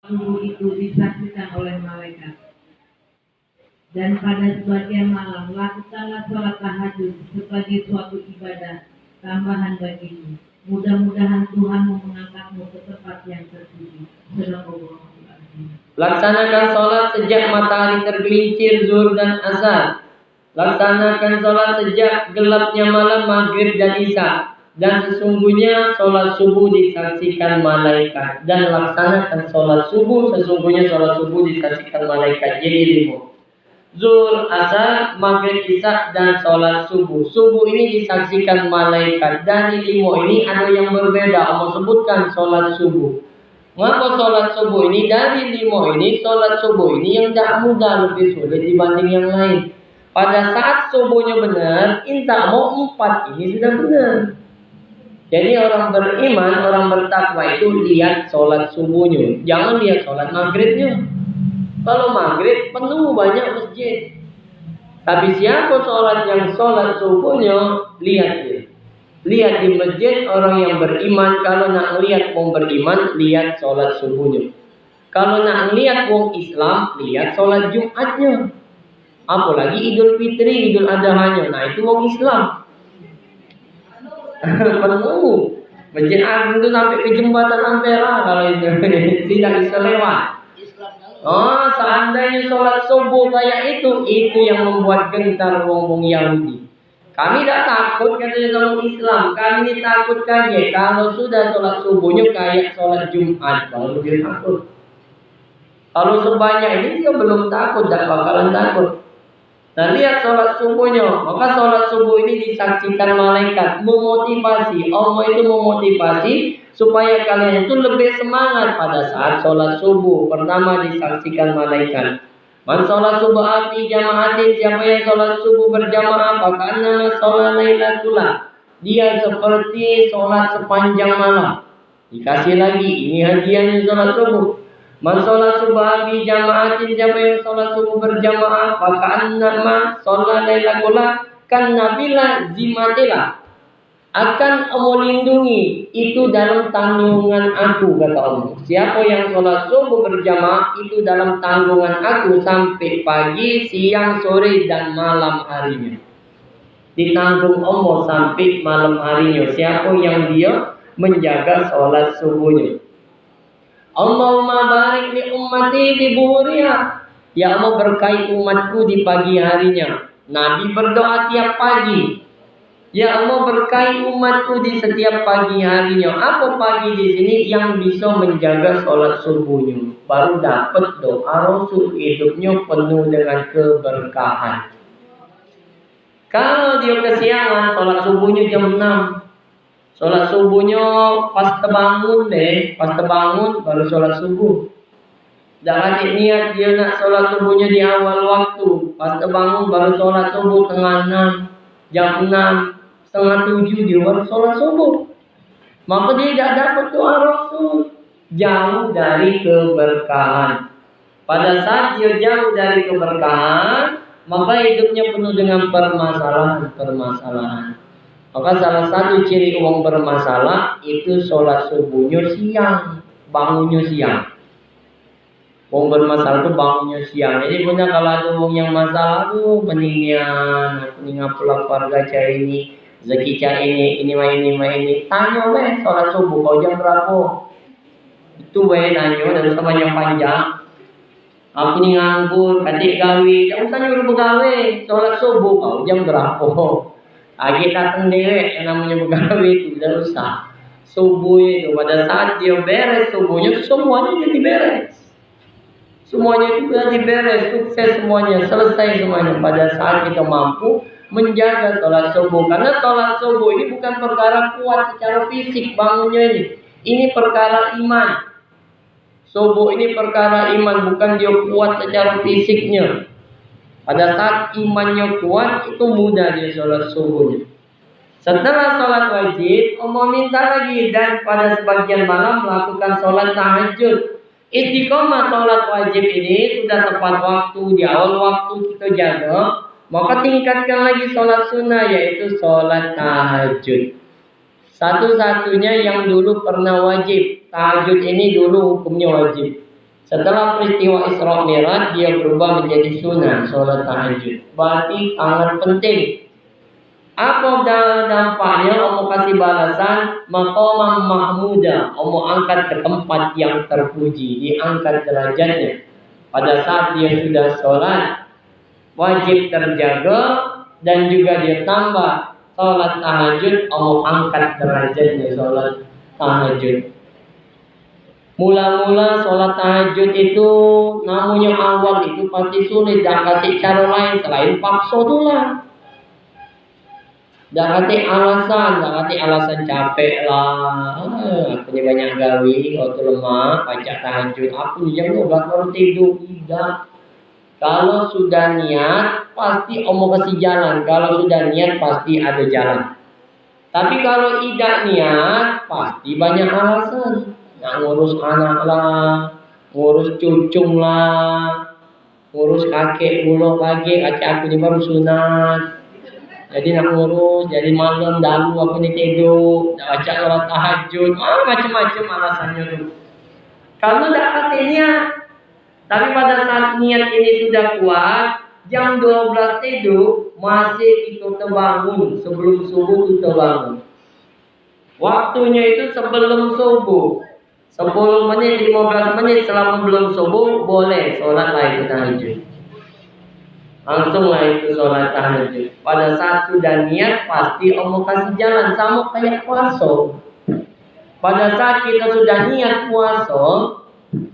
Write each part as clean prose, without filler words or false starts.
subuh itu disaksikan oleh malaikat. Dan pada sebagian malam, lakukanlah sholat tahajud sebagai suatu ibadah tambahan bagimu. Mudah-mudahan Tuhan mengangkatmu ke tempat yang terpuji. Laksanakan sholat sejak matahari tergelincir, zuhur dan asar. Laksanakan sholat sejak gelapnya malam, maghrib dan isya. Dan sesungguhnya sholat subuh disaksikan malaikat. Dan laksanakan sholat subuh, sesungguhnya sholat subuh disaksikan malaikat. Jadi 5. Zuhur, asar, maghrib, isya, dan sholat subuh. Subuh ini disaksikan malaikat. Dari 5 ini ada yang berbeda. Allah sebutkan sholat subuh. Mengapa sholat subuh ini? Dari 5 ini, sholat subuh ini yang tak mudah, lebih sulit dibanding yang lain. Pada saat subuhnya benar, inta mau 4 ini sudah benar. Jadi orang beriman, orang bertakwa itu lihat sholat subuhnya. Jangan lihat sholat maghribnya. Kalau maghrib penuh banyak masjid. Tapi siapa sholat subuhnya, lihat dia. Lihat di masjid orang yang beriman. Kalau nak lihat wong beriman, lihat sholat subuhnya. Kalau nak lihat wong Islam, lihat sholat Jumatnya. Apalagi Idul Fitri, Idul Adhanya. Nah itu wong Islam. Penuh. Masjid Agung itu sampai ke jembatan Ampera kalau itu tidak bisa lewat. Oh, seandainya sholat subuh kayak itu yang membuat gentar wong-wong Yahudi. Kami tidak takut katanya sama Islam. Kami ini takut kayak kalau sudah sholat subuhnya kayak sholat Jumat, baru dia takut. Kalau sebanyak ini dia belum takut, tidak bakalan takut. Nah lihat sholat subuhnya. Maka sholat subuh ini disaksikan malaikat, memotivasi. Allah itu memotivasi supaya kalian itu lebih semangat pada saat sholat subuh. Pertama disaksikan malaikat. Man sholat subuh ati jamaatin, siapa yang sholat subuh berjamaah, fakana sholat lailatullah. Dia seperti sholat sepanjang malam. Dikasih lagi, ini hadiahnya sholat subuh. Man sholat subuh ati jamaatin, siapa yang sholat subuh berjamaah, fakana sholat lailatullah kan nabila zimatila. Akan melindungi itu dalam tanggungan aku, kata Allah. Siapa yang sholat subuh berjamaah itu dalam tanggungan aku sampai pagi, siang, sore, dan malam harinya. Ditanggung Allah sampai malam harinya. Siapa yang dia menjaga sholat subuhnya. Allahumma barik li ummati bi buhuriha. Ya Allah berkahi umatku di pagi harinya. Nabi berdoa tiap pagi. Ya Allah berkahi umatku di setiap pagi harinya. Apa pagi di sini yang bisa menjaga sholat subuhnya? Baru dapat doa Rasul, hidupnya penuh dengan keberkahan. Kalau dia kesiangan, sholat subuhnya jam 6. Sholat subuhnya pas terbangun deh. Pas terbangun baru sholat subuh. Jangan niat dia nak sholat subuhnya di awal waktu. Pas terbangun baru sholat subuh tengah 6. Jam 6. Setengah 7 dia baru sholat subuh. Maka dia tidak dapat doa Rasul. Jauh dari keberkahan. Pada saat dia jauh dari keberkahan, maka hidupnya penuh dengan permasalahan. Maka salah satu ciri orang bermasalah itu sholat subuhnya siang, bangunnya siang. Orang bermasalah itu bangunnya siang. Jadi punya kalau ada orang yang masalah tuh mendingan pulang keluarga cari ini. Zaki cari ini, tanya weh sholat subuh kau jam berapa? Itu weh nanya dan semuanya panjang. Aku ini nganggur, adik gawe, tak usah nyuruh begawe, sholat subuh kau jam berapa? Lagi datang dewek yang namanya begawe itu tidak usah. Subuh itu pada saat dia beres subuhnya semuanya jadi beres. Semuanya itu jadi beres, sukses semuanya, selesai semuanya pada saat kita mampu menjaga sholat subuh. Karena sholat subuh ini bukan perkara kuat secara fisik bangunnya ini. Ini perkara iman. Subuh ini perkara iman, bukan dia kuat secara fisiknya. Pada saat imannya kuat, itu mudah dia sholat subuhnya. Setelah sholat wajib, Allah minta lagi dan pada sebagian malam melakukan sholat tahajud. Istiqomah sholat wajib ini sudah tepat waktu, di awal waktu kita jaga. Maka tingkatkan lagi sholat sunnah, yaitu sholat tahajud. Satu-satunya yang dulu pernah wajib. Tahajud ini dulu hukumnya wajib. Setelah peristiwa Isra Mi'raj, dia berubah menjadi sunnah, sholat tahajud. Berarti sangat penting. Apa dampaknya? Omo kasih balasan, maqamam mahmuda. Omo angkat ke tempat yang terpuji, diangkat derajatnya. Pada saat dia sudah sholat, wajib terjaga, dan juga dia tambah sholat tahajud, omo angkat derajatnya sholat tahajud. Mula-mula sholat tahajud itu namanya awal itu pasti sulit. Jangan kasih cara lain selain paksa tulah. Jangan kasih alasan capek lah. Aku ni banyak gawe, waktu lemah, baca tahajud. Aku ni jam 12 baru tidur. Tidak. Kalau sudah niat, pasti omong kasih jalan. Kalau sudah niat, pasti ada jalan. Tapi kalau tidak niat, pasti banyak alasan. Nak ngurus anak lah, ngurus cucung lah, ngurus kakek mulu lagi. Kakek aku ni baru sunat, jadi nak ngurus. Jadi malam dahulu aku ni tidur, nak baca sholat tahajud, macam-macam alasannya tu. Kalau tak kata niat, tapi pada saat niat ini sudah kuat, jam 12 tidur, masih kita terbangun sebelum subuh tu terbangun. Waktunya itu sebelum subuh. 10 menit, 15 menit selama belum subuh, boleh sholat lah itu tahajud. Langsunglah itu sholat tahajud. Pada saat sudah niat, pasti Allah kasih jalan. Sama kayak puasa. Pada saat kita sudah niat puasa,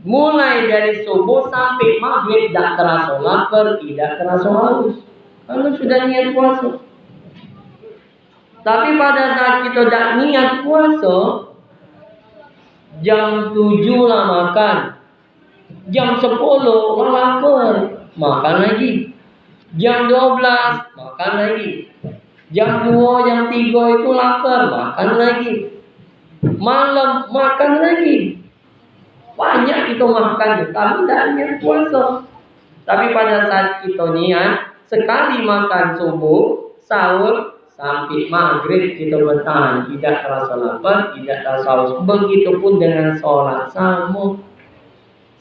mulai dari subuh sampai maghrib, tidak terasa lapar, tidak terasa haus. Kalau sudah niat puasa. Tapi pada saat kita tidak niat puasa, jam 7 lah makan, jam 10 lah lapar, makan lagi. Jam 12 makan lagi. Jam 2, jam 3 itu lapar, makan lagi. Malam makan lagi. Banyak kita makan, kalau tidak niat puasa. Tapi pada saat kita niat, sekali makan subuh, sahur, sampai maghrib kita bertahan, tidak terasa lapar, tidak terasa haus. Begitupun dengan sholat sama.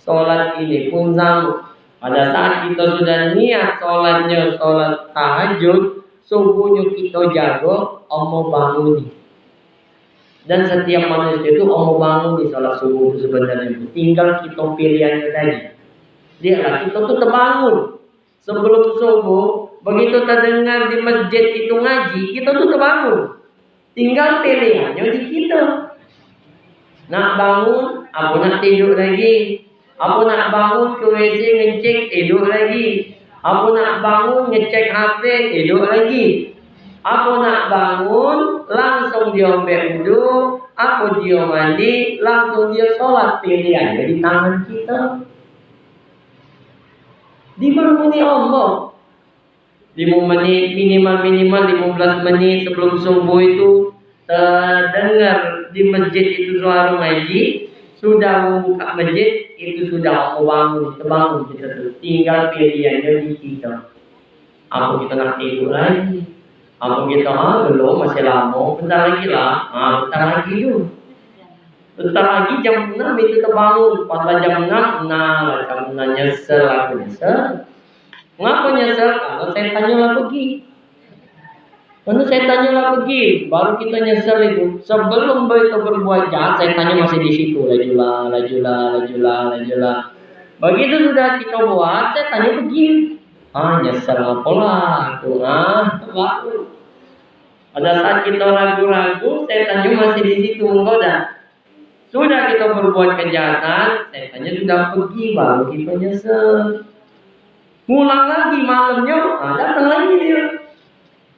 Sholat ini pun sama. Pada saat kita sudah niat sholatnya sholat tahajud, subuhnya kita jaga, Allah bangun. Dan setiap manusia itu Allah bangun di sholat subuh itu sebenarnya. Tinggal kita pilihannya tadi. Lihatlah, kita tuh terbangun sebelum subuh. Begitu terdengar di masjid itu ngaji, kita tuh terbangun. Tinggal pilihannya di kita. Nak bangun, aku nak tidur lagi. Aku nak bangun ke WC ngecek, tidur lagi. Aku nak bangun ngecek HP, tidur lagi. Aku nak bangun, langsung dia ambil wudu. Aku dia mandi, langsung dia sholat. Pilihan di tangan kita. Dibangun Allah. 5 menit, minimal 15 menit sebelum subuh itu terdengar di masjid itu suara ngaji. Sudah membuka masjid, itu sudah terbangun kita tuh. Tinggal pilihannya di kita. Apa kita nak tidur lagi? Apa kita belum, masih lama, bentar lagi lah. Bentar lagi tu. Bentar lagi jam 6 itu terbangun. Pada jam 6, jam 6 nyesel, aku nyesel. Ngapa nyesel? Kalau saya tanyalah pergi. Kalau saya tanyalah pergi, baru kita nyesel itu. Sebelum kita berbuat jahat, saya tanya masih di situ. Lajulah. Begitu sudah kita buat, saya tanya pergi. Nyesel apalah aku. Baru. Pada saat kita ragu-ragu, saya tanya masih di situ. Menggoda. Sudah kita berbuat kejahatan, saya tanya sudah pergi, baru kita nyesel. Pulang lagi malamnya, datang lagi dia.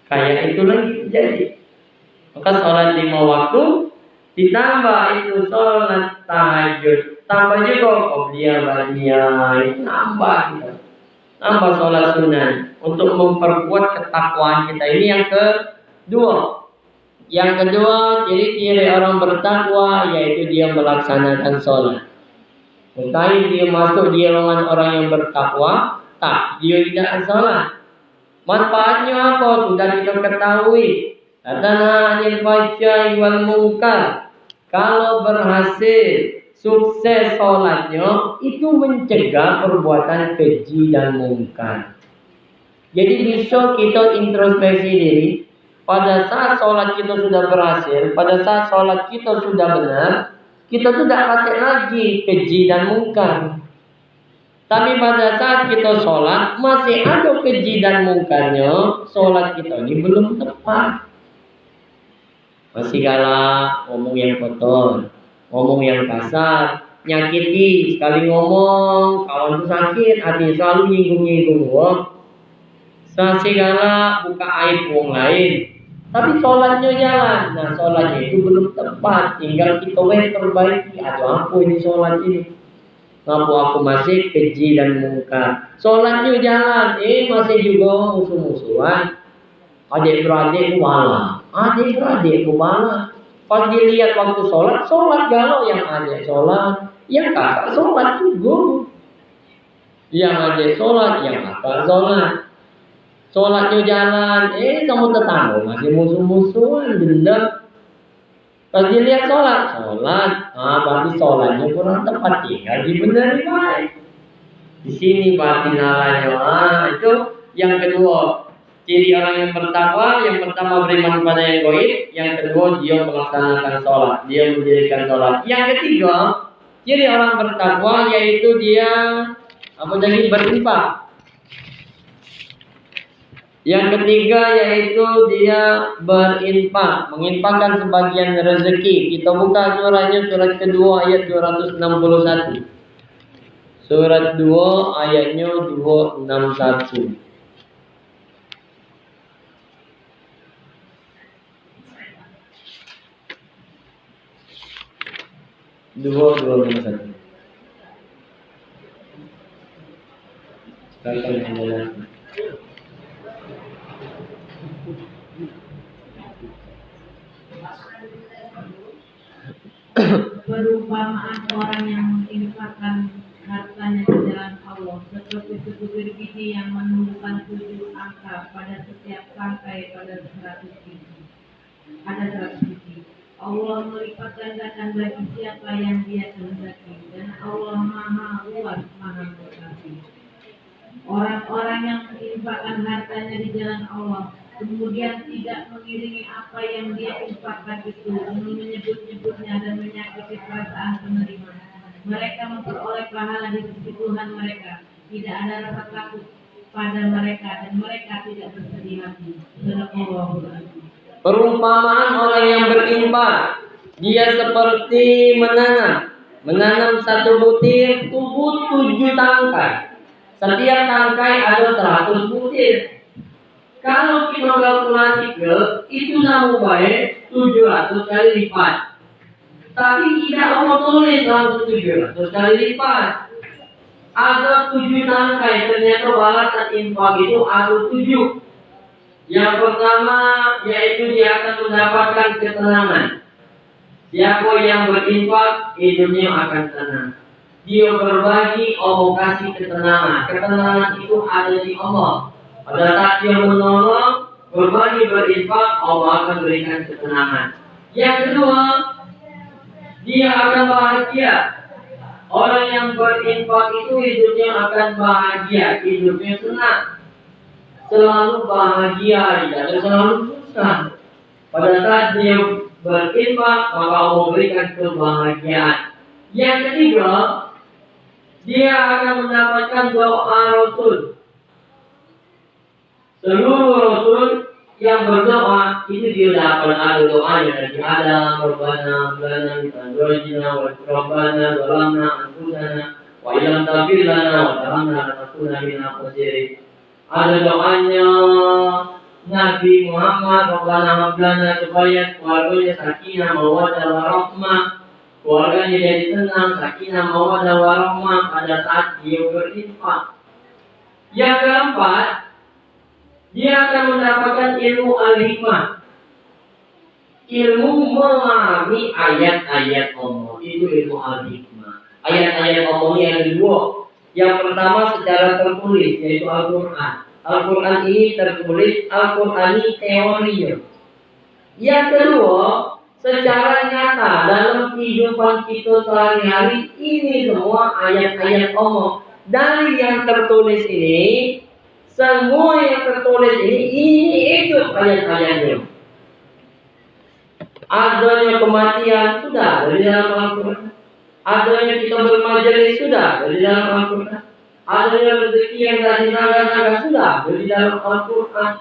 Kayak itu lagi terjadi. Maka sholat 5 waktu, ditambah itu sholat tahajud. Tambah juga qobliyah ba'diyah, nambah kita. Nambah sholat sunnah. Untuk memperkuat ketakwaan kita. Ini yang kedua. Yang kedua, ciri-ciri orang bertakwa, yaitu dia melaksanakan sholat. Mustahil dia masuk di golongan orang yang bertakwa, dia tidak sholat. Manfaatnya apa? Sudah kita ketahui. Tanha 'anil fahsya'i wal munkar. Kalau berhasil sukses sholatnya itu mencegah perbuatan keji dan mungkar. Jadi bisa kita introspeksi diri. Pada saat sholat kita sudah berhasil, pada saat sholat kita sudah benar, kita tidak pakai lagi keji dan mungkar. Tapi pada saat kita sholat masih ada keji dan mungkarnya, sholat kita ini belum tepat. Masih galak, ngomong yang kotor, ngomong yang kasar, nyakiti, sekali ngomong, kawan itu sakit, hati selalu nyinggung-nyinggung. Masih galak, buka aib orang lain. Tapi sholatnya jalan. Nah, sholatnya itu belum tepat. Tinggal kita perbaiki. Aduh, apa ini sholat ini? Ngapu aku masih keji dan mungkar. Sholatnya jalan, masih juga musuh-musuhan. Adik-beradik malah, adik-beradik malah. Pas dilihat waktu sholat galau yang adik sholat, yang kakak sholat juga. Yang adik sholat, yang kakak sholat. Sholatnya jalan, kamu tetangga masih musuh-musuhan, dendam. Pas dilihat sholat, berarti sholatnya kurang tepat, tinggal dibenerin baik. Di sini berarti nalanya. Itu yang kedua, ciri orang yang bertakwa. Yang pertama beriman kepada yang gaib, yang kedua dia melaksanakan sholat, dia mendirikan sholat. Yang ketiga, ciri orang bertakwa yaitu dia berinfak. Yang ketiga yaitu dia berinfak, menginfakkan sebagian rezeki. Kita buka surahnya, surat kedua ayat 261. Surat 2 ayatnya 261. Dua 261. Sekarang perumpamaan orang yang menginfakkan hartanya di jalan Allah seperti sebutir biji yang menumbuhkan 7 angka pada setiap tangkai pada 100 biji. Ada 100 biji. Allah melipat gandakan bagi siapa yang dia kehendaki, dan Allah maha luas, maha mengasihi. Orang-orang yang menginfakkan hartanya di jalan Allah kemudian tidak mengiringi apa yang dia infakkan itu dengan menyebut-nyebutnya dan menyakiti perasaan penerima, mereka memperoleh pahala di sisi Tuhan mereka. Tidak ada rasa takut pada mereka dan mereka tidak bersedih hati. Sadaqallahul azim. Perumpamaan orang yang berinfak, dia seperti menanam satu butir tumbuh 7 tangkai. Setiap tangkai ada 100 butir. Kalau kita kalkulasi itu sama baik 700 kali lipat. Tapi tidak Allah tulis langsung 700 kali lipat. Ada 7 tangkai, ternyata balasan infak itu ada 7. Yang pertama yaitu dia akan mendapatkan ketenangan. Siapa yang berinfak hidupnya akan tenang. Dia berbagi, Allah kasih ketenangan. Ketenangan itu ada di Allah. Pada saat dia menolong, berbagi, berinfak, Allah akan berikan ketenangan. Yang kedua, dia akan bahagia. Orang yang berinfak itu hidupnya akan bahagia, hidupnya senang. Selalu bahagia, tidak ada selalu susah. Pada saat dia berinfak, maka Allah berikan kebahagiaan. Yang ketiga, dia akan mendapatkan doa Rasul. Seluruh Rasul yang berdoa itu dia dapat ada doanya dari Adam, Rabbana, Rabbana, Zalamna, Anfusana, wa illam taghfir lana wa tarhamna lanakunanna minal khasirin. Ada doanya Nabi Muhammad, Rabbana hablana, supaya keluarganya sakinah, mawaddah, warahmah. Keluarganya jadi tenang, sakinah, mawaddah, warahmah pada saat dia berinfak. Yang keempat, dia akan mendapatkan ilmu al-hikmah. Ilmu memahami ayat-ayat Allah. Itu ilmu al-hikmah. Ayat-ayat Allah ini yang kedua. Yang pertama secara tertulis, yaitu Al-Quran. Al-Quran ini tertulis, Al-Quran ini teorinya. Yang kedua, secara nyata dalam kehidupan kita sehari-hari ini semua ayat-ayat Allah. Dari yang tertulis ini, semua yang tertulis ini itu ayat-ayatnya. Adanya kematian sudah dari dalam Al-Quran. Adanya kita bermajelis sudah dari dalam Al-Quran. Adanya rezeki yang dari naga-naga sudah dari dalam Al-Quran.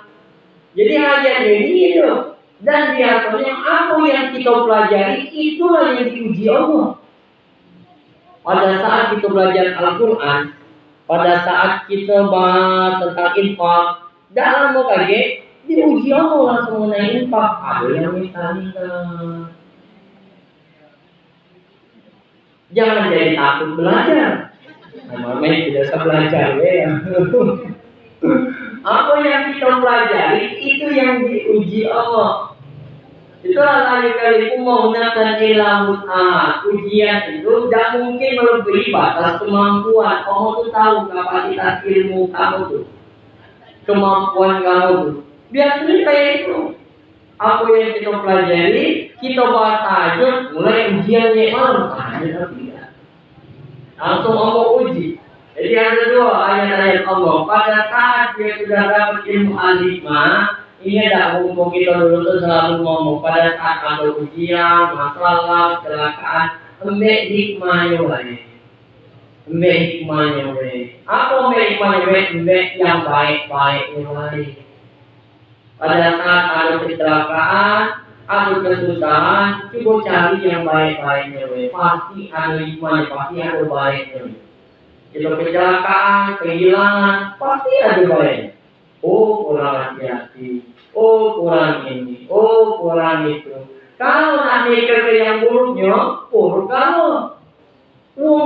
Jadi ayat ini itu. Dan biasanya apa yang kita pelajari itulah yang diuji Allah. Pada saat kita belajar Al-Quran, pada saat kita bahas tentang infak, dalam kaget diuji Allah langsung mengenai infak. Ada yang minta-minta. Jangan jadi takut belajar. Namanya tidak usah belajar ya. Apa yang kita pelajari itu yang diuji Allah. Itulah kali-kali menggunakan ilmu ujian itu tidak mungkin melebihi batas kemampuan. Allah tuh tahu kapasitas ilmu kamu tuh, kemampuan kamu tuh. Biasanya kayak itu. Apa yang kita pelajari, kita bahas tajud, mulai ujiannya malam tajud tidak. Langsung Allah uji. Jadi ada dua ayat-ayat Allah. Pada saat dia sudah dapat ilmu al-hikmah, ini ada hukum kita dulu tuh selalu ngomong pada saat ada ujian, masalah, kecelakaan, embek hikmahnya weh. Embek hikmahnya weh. Apa embek hikmahnya weh? Embek yang baik-baiknya weh. Pada saat ada kecelakaan, ada kesusahan, coba cari yang baik-baiknya weh. Pasti ada hikmahnya, pasti ada baiknya. Kalau kecelakaan, kehilangan, pasti ada baiknya. Oh kurang hati-hati, oh kurang ini, oh kurang itu. Kalau nak mikir ke yang buruknya, buruk kamu.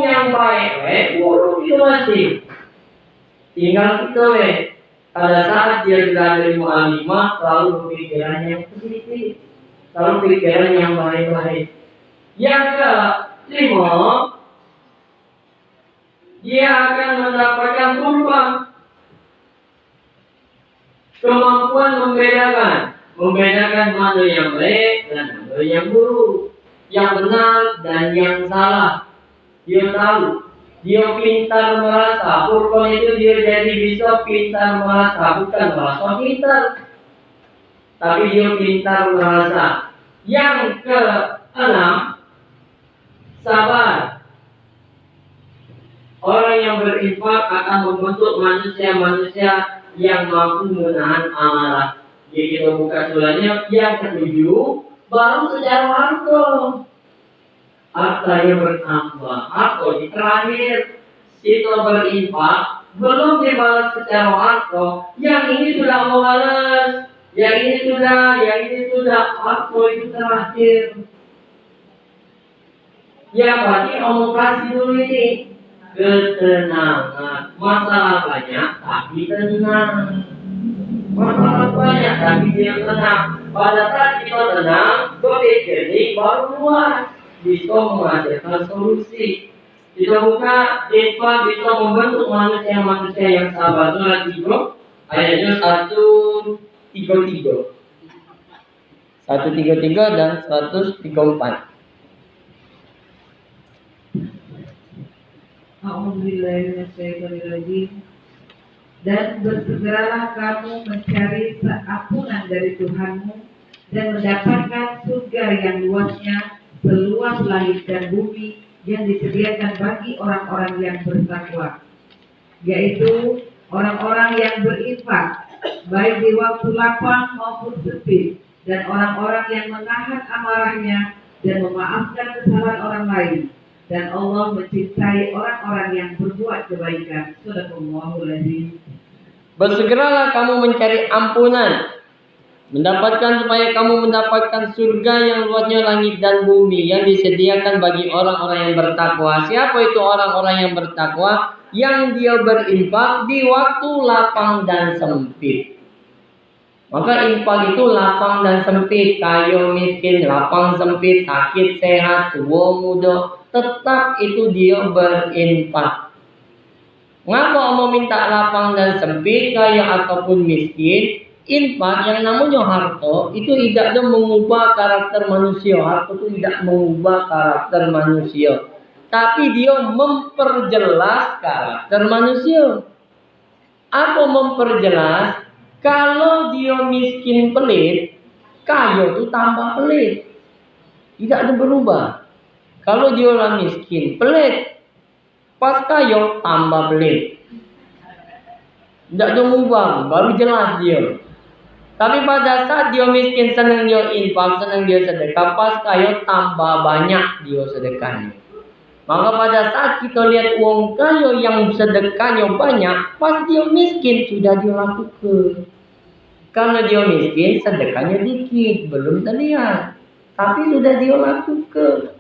Yang baik, buruk itu masih. Tinggal kita pada saat dia sudah ada ilmu al-hikmah, selalu berpikiran yang positif, selalu pikiran yang baik-baik. Yang kelima, dia akan mendapatkan tumpang. Kemampuan membedakan mana yang baik dan mana yang buruk, yang benar dan yang salah. Dia tahu, dia pintar merasa. Purban itu dia jadi bisa pintar merasa, bukan merasa pintar, tapi dia pintar merasa. Yang keenam, sabar. Orang yang berinfak akan membentuk manusia-manusia yang mampu menahan amarah. Jadi kita buka suratnya yang ketujuh, baru secara harta. Harta yang bertambah. Atau di terakhir kita berinfak, belum dibalas secara harta. Yang ini sudah mau balas, yang ini sudah, harta itu terakhir. Ya berarti Allah kasih dulu ini ketenangan. Masalah banyak tapi tenang. Masalah banyak tapi dia tenang. Pada saat kita tenang, berpikir ini baru luas, bisa menghasilkan solusi. Kita buka infak bisa membentuk manusia-manusia yang sabar. Surat 3 ayatnya 133. 133 dan 134. A'udzubillahiminasyaitonirrajim. Dan bersegeralah kamu mencari keampunan dari Tuhanmu dan mendapatkan surga yang luasnya seluas langit dan bumi yang disediakan bagi orang-orang yang bertakwa, yaitu orang-orang yang berinfak baik di waktu lapang maupun sempit, dan orang-orang yang menahan amarahnya dan memaafkan kesalahan orang lain. Dan Allah mencintai orang-orang yang berbuat kebaikan. Shadaqallahul Adzim. Bersegeralah kamu mencari ampunan, mendapatkan supaya kamu mendapatkan surga yang luasnya langit dan bumi yang disediakan bagi orang-orang yang bertakwa. Siapa itu orang-orang yang bertakwa? Yang dia berinfak di waktu lapang dan sempit. Maka infak itu lapang dan sempit, kaya miskin, lapang sempit, sakit sehat, tua muda, tetap itu dia berinfak. Mengapa Allah minta lapang dan sempit, kaya ataupun miskin? infak yang namanya harta itu tidak ada mengubah karakter manusia. Harta itu tidak mengubah karakter manusia, tapi dia memperjelas karakter manusia. Apa memperjelas? Kalau dia miskin pelit, kaya itu tambah pelit. Tidak ada berubah. Kalau dia orang miskin pelit, pas kaya tambah pelit. Tidak ada mengubah, baru jelas dia. Tapi pada saat dia miskin, senang dia infak, senang dia sedekah, pas kaya tambah banyak dia sedekahnya. Maka pada saat kita lihat uang kaya yang sedekahnya banyak, pas dia miskin sudah dia lakukan. Karena dia miskin, sedekahnya dikit, belum terlihat. Tapi sudah dia lakukan.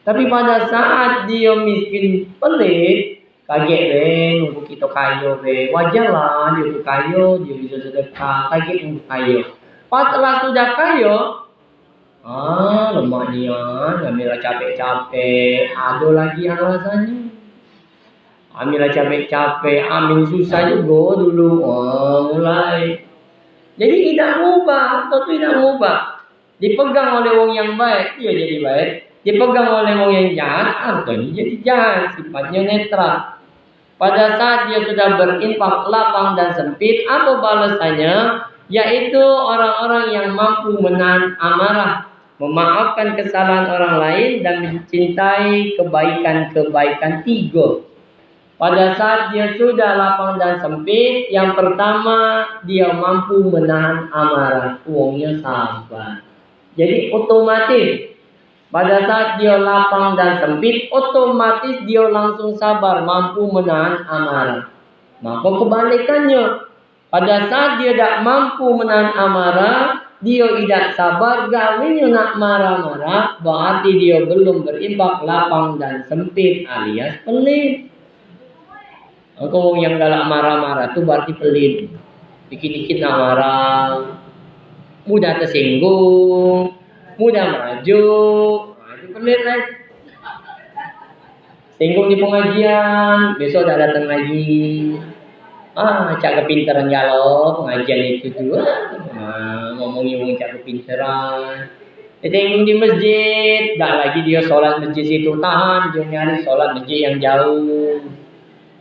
Tapi pada saat dia miskin pelit, kaget nunggu kita kaya wajar lah dia kaya, dia bisa sedekah, kaget nunggu kaya. Pas setelah sudah kaya, lemak nian, Amira capek-capek, ada lagi alasannya. Amira capek-capek, amin susah juga dulu, mulai. Jadi tidak mubah, atau tidak mubah. Dipegang oleh orang yang baik, dia jadi baik. Dipegang oleh orang yang jahat, artinya jadi jahat, sifatnya netral. Pada saat dia sudah berinfak lapang dan sempit, apa balasannya? Yaitu orang-orang yang mampu menahan amarah, memaafkan kesalahan orang lain, dan mencintai kebaikan-kebaikan tiga. Pada saat dia sudah lapang dan sempit, yang pertama dia mampu menahan amarah, uangnya sabar. Jadi otomatis pada saat dia lapang dan sempit, otomatis dia langsung sabar, mampu menahan amarah. Maka kebalikannya, pada saat dia tidak mampu menahan amarah, dia tidak sabar, gawinnya nak marah-marah, berarti dia belum berinfak lapang dan sempit alias pelit. Kalau yang galak marah-marah itu berarti pelit. Dikit-dikit nak marah, mudah tersinggung, mudah merajuk, itu pelit lah. Singgung di pengajian, besok tak datang lagi. Cak kepintaran galau pengajian itu juga. Ngomongin cak kepintaran. Singgung di masjid, tak lagi dia sholat masjid situ tahan, dia nyari sholat masjid yang jauh.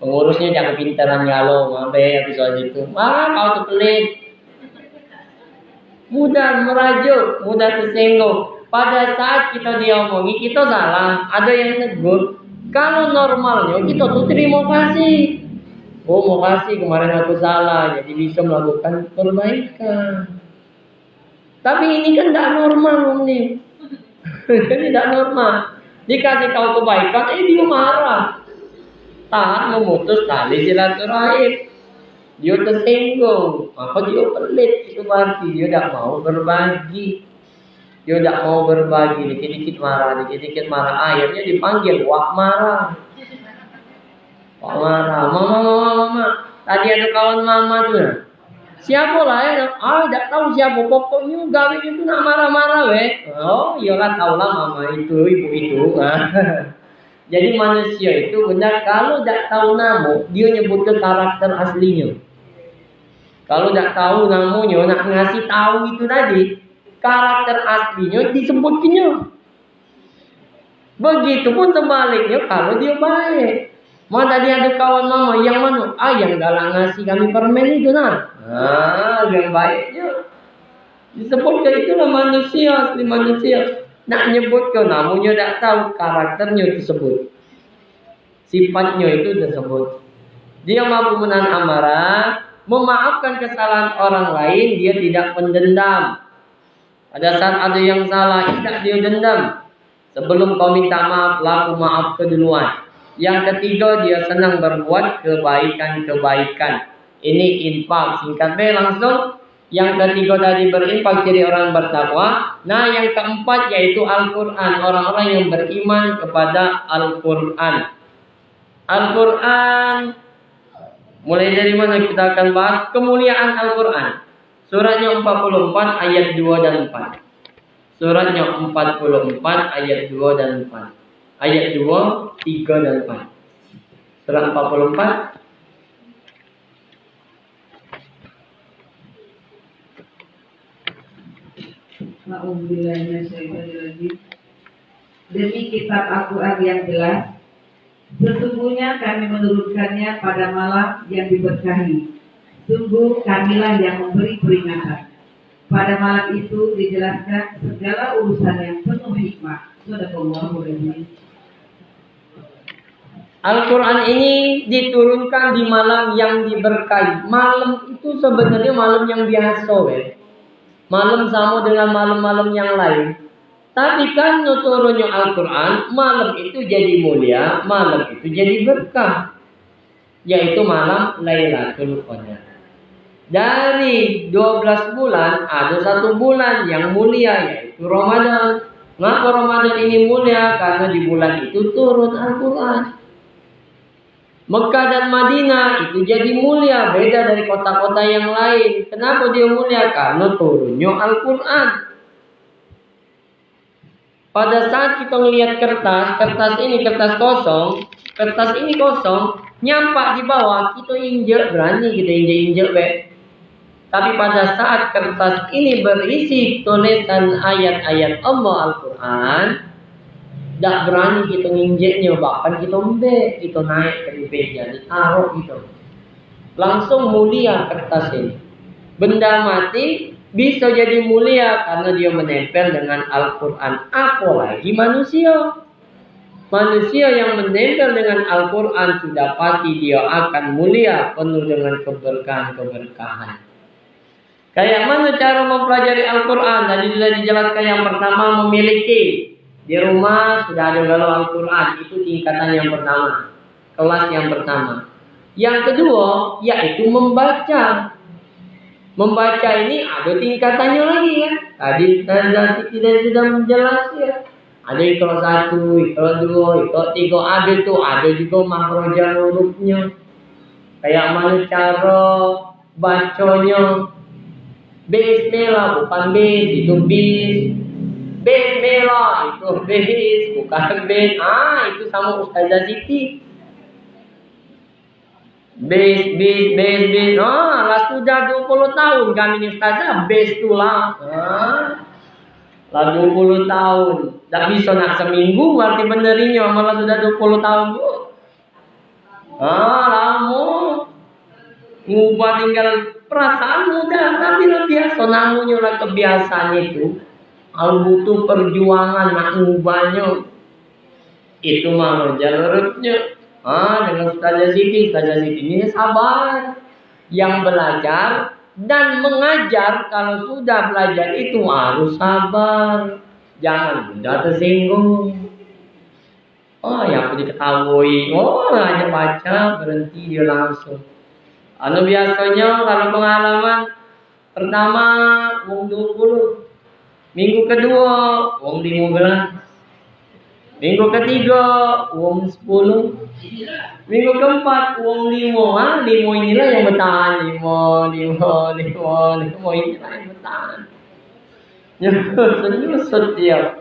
Pengurusnya cak kepintaran galau, habis sholat itu. Kau tu pelit. Mudah merajuk, mudah tersinggung. Pada saat kita diomongi, kita salah. Ada yang negur. Kalau normalnya, kita tuh terima kasih. Makasih kemarin aku salah. Jadi bisa melakukan perbaikan. Tapi ini kan tidak normal, nih. Tidak normal. Dikasih tahu kebaikan, dia marah. Tahan memutus tali silaturahim. Dia tersinggung, maka dia pelit. Itu berarti dia tidak mau berbagi. Dia tidak mau berbagi, dikit-dikit marah. Akhirnya dipanggil, wak marah. Wak marah, mama. Tadi ada kawan mama tuh. Siapa lah ya? Tidak tahu siapa. Pokoknya gawe itu nak marah-marah, iyalah tahulah mama itu, ibu itu. Jadi manusia itu benar kalau tidak tahu nama, dia nyebut ke karakter aslinya. Kalau tidak tahu namanya, nak ngasih tahu itu tadi, karakter aslinya disebutnya. Begitupun sebaliknya kalau dia baik. Tadi ada kawan mama yang mana? Yang galak ngasih kami permen itu yang baiknya. Disebut ke itulah manusia, asli manusia. Nak nyebut ke namanya tidak tahu, karakternya disebut. Sifatnya itu disebut. Dia mampu menahan amarah, memaafkan kesalahan orang lain, dia tidak pendendam. Pada saat ada yang salah, tidak dia dendam. Sebelum kau minta maaf, laku maaf keduluan. Yang ketiga, dia senang berbuat kebaikan-kebaikan. Ini infak, singkat langsung. Yang ketiga tadi berinfak jadi orang bertakwa. Nah, yang keempat yaitu Al-Quran. Orang-orang yang beriman kepada Al-Quran. Al-Quran, mulai dari mana kita akan bahas? Kemuliaan Al-Quran. Suratnya 44 ayat 2 dan 4. Suratnya 44 ayat 2 dan 4. Ayat 2, 3 dan 4. Surat 44. A'udzubillahi minasyaitonirrajim. Demi kitab Al-Quran yang jelas, sesungguhnya kami menurunkannya pada malam yang diberkahi. Sungguh kamilah yang memberi peringatan. Pada malam itu dijelaskan segala urusan yang penuh hikmah. Shadaqallahul Azim. Al-Quran ini diturunkan di malam yang diberkahi. Malam itu sebenarnya malam yang biasa, malam sama dengan malam-malam yang lain. Tapi kan turunnya Al-Quran, malam itu jadi mulia, malam itu jadi berkah. Yaitu malam Lailatul Qadar. Dari 12 bulan, ada 1 bulan yang mulia, yaitu Ramadan. Mengapa Ramadan ini mulia? Karena di bulan itu turun Al-Quran. Mekah dan Madinah itu jadi mulia, beda dari kota-kota yang lain. Kenapa dia mulia? Karena turunnya Al-Quran. Pada saat kita melihat kertas ini kosong, nyampak di bawah, kita injek, berani kita injek. Tapi pada saat kertas ini berisi tulisan ayat-ayat Allah Al-Quran, tidak berani kita nginjeknya, bahkan kita kita naik ke meja, ditaruh gitu. Langsung mulia kertas ini. Benda mati bisa jadi mulia karena dia menempel dengan Al-Quran. Apalagi manusia. Manusia yang menempel dengan Al-Quran sudah pasti dia akan mulia, penuh dengan keberkahan-keberkahan. Kayak mana cara mempelajari Al-Quran? Tadi sudah dijelaskan, yang pertama memiliki. Di rumah sudah ada galau Al-Quran, itu tingkatan yang pertama, kelas yang pertama. Yang kedua, yaitu membaca. Membaca ini ada tingkatannya lagi ya. Tadi Ustazah Siti sudah menjelaskan. Ada ikhlas 1, ikhlas 2, ikhlas 3, ada juga makhrajal hurufnya. Kayak mana cara bacanya. Bismillah bukan bis, itu bis. Bismillah itu bis, bukan bis. Itu sama Ustazah Siti. Bis. Lah sudah 20 tahun kami ini Ustazah, bis tulang. Lah 20 tahun. Tak bisa nak seminggu berarti benerinya, malah sudah 20 tahun. Lama. Ngubah tinggal perasaan mudah, tapi biasa namanya lah kebiasaan itu. Butuh perjuangan nak ngubahnya. Itu mah jalurnya. Dengan Ustazah Siti ini sabar. Yang belajar dan mengajar, kalau sudah belajar itu harus sabar. Jangan mudah tersinggung. Yang diketahui. Hanya baca, berhenti dia langsung. Biasanya kalau pengalaman pertama wong 20, minggu kedua wong 15, minggu ketiga wong 10, minggu keempat wong 5. 5 inilah yang bertahan. 5 inilah yang bertahan. Nyusut dia.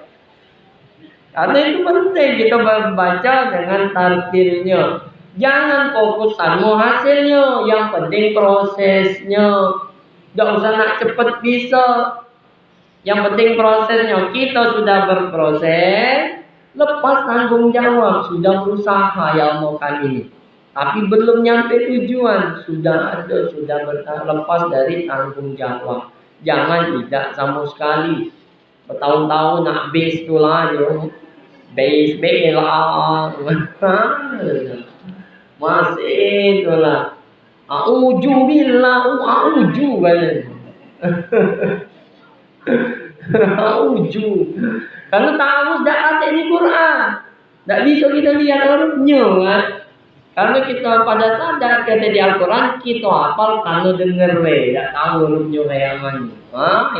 Karena itu penting kita membaca dengan tartilnya. Jangan fokus sama hasilnya, yang penting prosesnya. Gak usah nak cepet bisa. Yang penting prosesnya. Kita sudah berproses, lepas tanggung jawab, sudah berusaha ya Allah kali ini. Tapi belum nyampe tujuan, sudah lepas dari tanggung jawab. Jangan tidak sama sekali. Bertahun-tahun nak base tu lah dia. Base lah. Masih itulah. A'udzu billah, a'udzu kan. A'udzu. Kalau tahu sudah ada di Quran. Tak bisa kita lihat hurufnya kan. Karena kita pada sadar kata di Al-Quran, kita hafal kalau dengar tak tahu hurufnya kayak mana.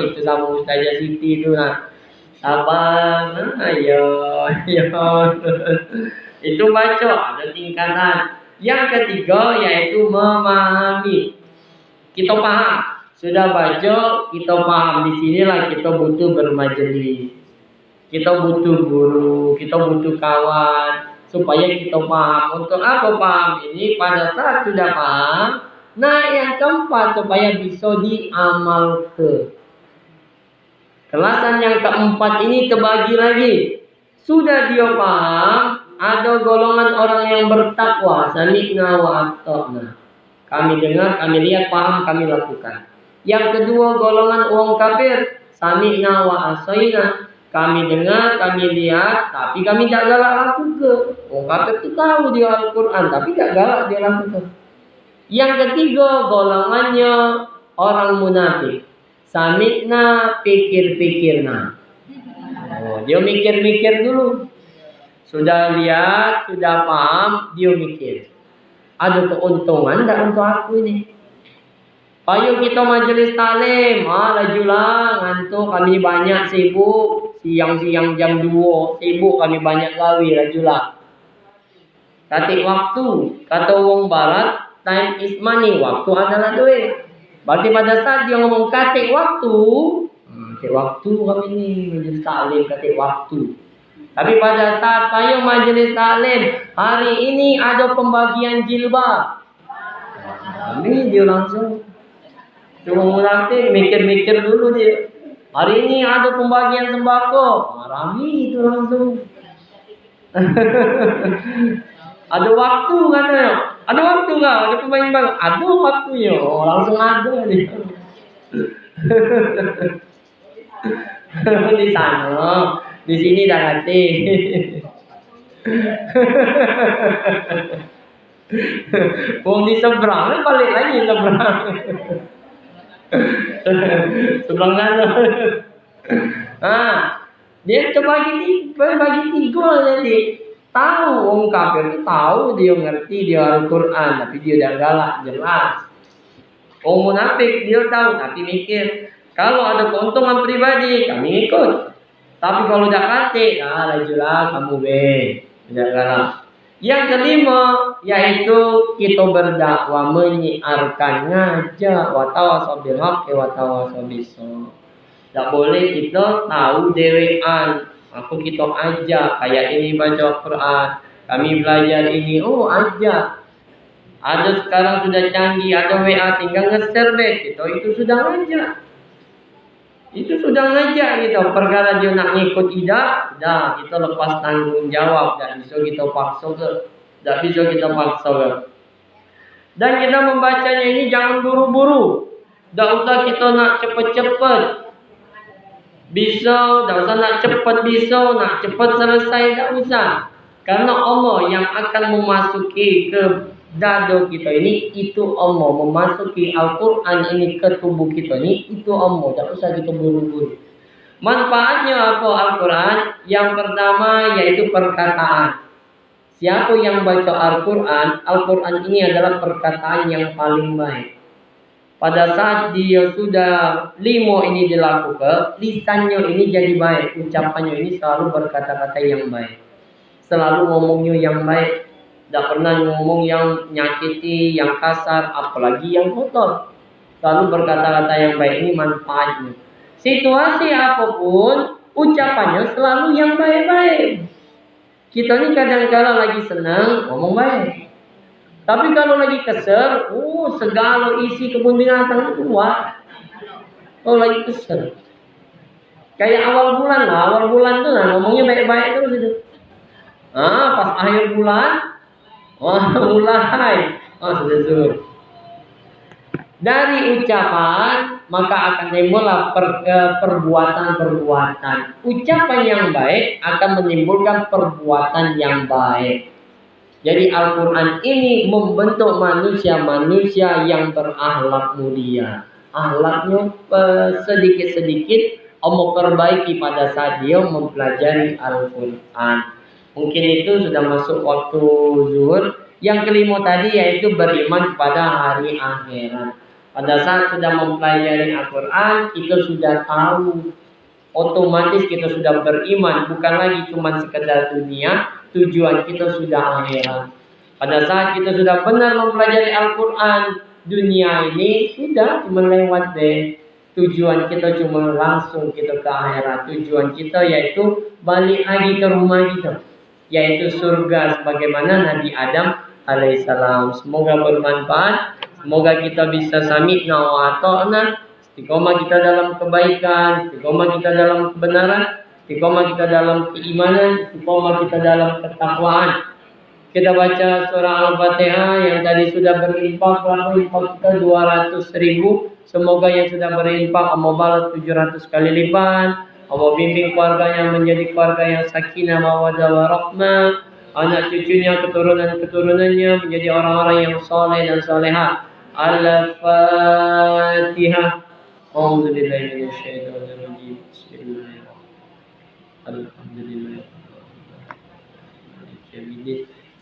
Itu sama Ustazah Siti itu lah. Sabar, ayo. Itu baca, ada tingkatan. Yang ketiga yaitu memahami. Kita paham, sudah baca, kita paham. Di sinilah kita butuh bermajelis. Kita butuh guru, kita butuh kawan supaya kita paham. Untuk apa paham ini? Pada saat sudah paham, nah yang keempat supaya bisa diamalkan. Kelasan yang keempat ini terbagi lagi. Sudah dia paham, ada golongan orang yang bertakwa, sami'na wa ata'na. Kami dengar, kami lihat, paham, kami lakukan. Yang kedua golongan orang kafir, sami'na wa asaina. Kami dengar, kami lihat, tapi kami tak galak lakukan. Orang kafir itu tahu dia Al-Quran, tapi tak galak dia lakukan. Yang ketiga golongannya orang munafik. Sami'na, pikir-pikirna. Dia mikir-mikir dulu. Sudah lihat, sudah paham, dia mikir. Ada keuntungan tak untuk aku ini? Ayo kita majelis taklim. Lajulah, ngantuk, kami banyak sibuk. Siang-siang jam 2, sibuk kami banyak gawe, lajulah. Katik waktu, kata orang barat, time is money, waktu adalah duit. Berarti pada saat dia ngomong katik waktu kami ni majelis taklim katik waktu. Tapi pada saat payung majelis taklim, hari ini ada pembagian jilbab. Kami dia langsung cuma munafik, mikir-mikir dulu dia. Hari ini ada pembagian sembako. Rami itu langsung. Ada waktu katanya. Ada waktu enggak? Ada pembagian sembako. Ada waktunya. Langsung ada dia. Di sana, di sini dah hati. Di seberang, balik lagi seberang. Sebelah mana? Dia terbagi tiga jadi. Tahu orang kafir itu tahu, dia ngerti, dia Al-Quran, tapi dia dah galak jelas. Orang munafik dia tahu tapi mikir. Kalau ada keuntungan pribadi kami ikut. Tapi kalau dah kate, lajulah kamu tidak galak. Yang kelima yaitu kita berdakwah, menyiarkan, ngajak, wa tawassaw bil haqqi wa tawassaw bis sabr. Tak boleh kita tahu dewean. Aku kita ajak kayak ini baca Quran, kami belajar ini, ajak. Ada sekarang sudah canggih, ada WA tinggal nge-share kita itu sudah ngajak. Itu sudah ngajak kita. Perkara dia nak ngikut tidak, dah kita lepas tanggung jawab. Tak bisa kita paksa ke. Tak bisa kita paksa ke. Dan kita membacanya ini jangan buru-buru. Tak usah kita nak cepat-cepat. Bisa, tak usah nak cepat bisa, nak cepat selesai, tak usah. Karena Allah yang akan memasuki ke dada kita ini, itu Allah. Memasuki Al-Quran ini ke tubuh kita ini, itu Allah. Tak usah kita buru-buru. Manfaatnya apa Al-Quran? Yang pertama yaitu perkataan. Siapa yang baca Al-Quran, Al-Quran ini adalah perkataan yang paling baik. Pada saat dia sudah 5 ini dilakukan, lisannya ini jadi baik. Ucapannya ini selalu berkata-kata yang baik. Selalu ngomongnya yang baik. Tak pernah ngomong yang nyakiti, yang kasar, apalagi yang kotor. Selalu berkata-kata yang baik, ini manfaatnya. Situasi apapun, ucapannya selalu yang baik-baik. Kita ini kadang-kadang lagi senang, ngomong baik. Tapi kalau lagi kesel, segala isi kebun binatang itu keluar. Kalau lagi kesel. Kayak awal bulan tuh ngomongnya baik-baik terus itu. Pas akhir bulan, mulai. Sudah. Dari ucapan, maka akan timbullah perbuatan-perbuatan. Ucapan yang baik akan menimbulkan perbuatan yang baik. Jadi Al-Quran ini membentuk manusia-manusia yang berakhlak mulia. Akhlaknya sedikit-sedikit Allah perbaiki pada saat dia mempelajari Al-Quran. Mungkin itu sudah masuk waktu zuhur. Yang kelima tadi yaitu beriman kepada hari akhirat. Pada saat sudah mempelajari Al-Quran, kita sudah tahu. Otomatis kita sudah beriman. Bukan lagi cuma sekedar dunia. Tujuan kita sudah akhirat. Pada saat kita sudah benar mempelajari Al-Quran, dunia ini sudah cuma lewat deh. Tujuan kita cuma langsung kita ke akhirat. Tujuan kita yaitu balik lagi ke rumah kita, yaitu surga sebagaimana Nabi Adam alaihissalam. Semoga bermanfaat. Semoga kita bisa sami'na wa ata'na. istiqomah kita dalam kebaikan, istiqomah kita dalam kebenaran, istiqomah kita dalam keimanan, istiqomah kita dalam ketakwaan. Kita baca surah Al-Fatihah yang tadi sudah berinfak, lalu infak kita 200.000. Semoga yang sudah berinfak Allah balas 700 kali lipat. Allah bimbing keluarganya menjadi keluarga yang sakinah, mawaddah, warahmah. Anak cucunya, keturunan-keturunannya menjadi orang-orang yang soleh dan solehah. Al-Fatihah. A'udzubillahi minasyaitonirrajim. Bismillahirrahmanirrahim. Alhamdulillah.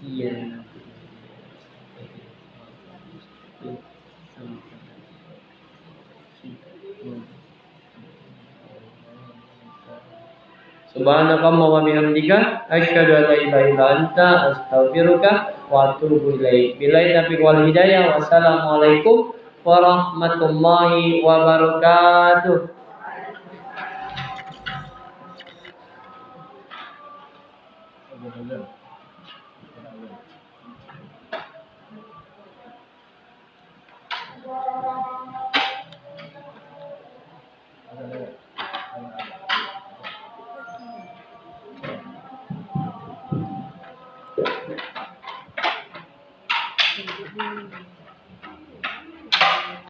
Iya. Subhanakallahumma wa bihamdika asyhadu an la ilaha illa anta astaghfiruka wa atubu ilaik. Billahi taufiq wal hidayah. Wassalamualaikum warahmatullahi wabarakatuh.